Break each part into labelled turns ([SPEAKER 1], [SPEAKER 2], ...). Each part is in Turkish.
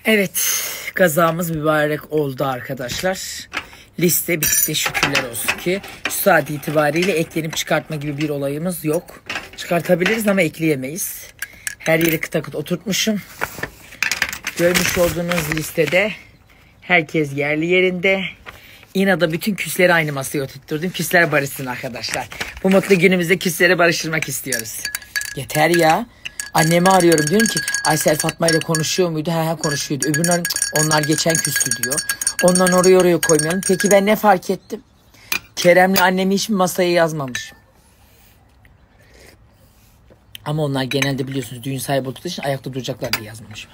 [SPEAKER 1] Evet, kazamız mübarek oldu arkadaşlar. Liste bitti, şükürler olsun ki. Şu saat itibariyle eklenip çıkartma gibi bir olayımız yok. Çıkartabiliriz ama ekleyemeyiz. Her yeri kıt kıt oturtmuşum. Görmüş olduğunuz listede herkes yerli yerinde. İnada bütün küsleri aynı masaya oturtturdum. Küsler barışsın arkadaşlar. Bu mutlu günümüzde küsleri barıştırmak istiyoruz. Yeter ya. Annemi arıyorum, diyorum ki Aysel Fatma ile konuşuyor muydu? He konuşuyordu. Öbürler onlar geçen küstü diyor. Ondan oraya koymayalım. Peki ben ne fark ettim? Kerem'le annemi hiç mi masaya yazmamış? Ama onlar genelde biliyorsunuz düğün sahibi oldukları için ayakta duracaklar diye yazmamışım.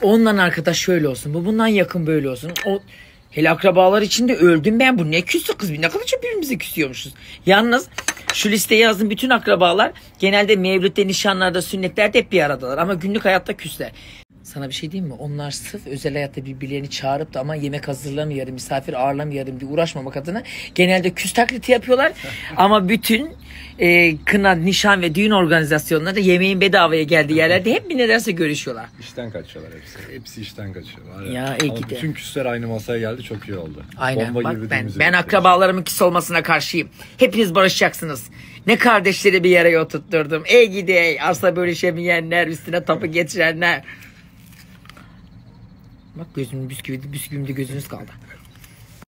[SPEAKER 1] Ondan arkadaş şöyle olsun. Bu bundan yakın böyle olsun. O hele akrabalar içinde öldüm ben. Bu ne küstü kız? Ne kadar çok birbirimize küsüyormuşuz. Yalnız şu listeye yazdım, bütün akrabalar genelde mevlütte, nişanlarda, sünnetlerde hep bir aradalar. Ama günlük hayatta küsler. Sana bir şey diyeyim mi? Onlar sırf özel hayatta birbirlerini çağırıp da ama yemek hazırlamayalım, misafir ağırlamayalım diye uğraşmamak adına genelde küs taklidi yapıyorlar. Ama bütün kına, nişan ve düğün organizasyonlarında yemeğin bedavaya geldiği yerlerde hep bir nedense görüşüyorlar.
[SPEAKER 2] İşten kaçıyorlar hepsi. Hepsi işten kaçıyorlar. Evet.
[SPEAKER 1] Ya
[SPEAKER 2] ama bütün küsler aynı masaya geldi, çok iyi oldu.
[SPEAKER 1] Aynen.
[SPEAKER 2] Bomba
[SPEAKER 1] Bak ben akrabalarımın küs olmasına karşıyım. Hepiniz barışacaksınız. Ne kardeşleri bir yere oturtturdum. Ey gidi ey. Arsa bölüşemeyenler, üstüne tapu getirenler. Bak gözümün bisküvimde gözünüz kaldı.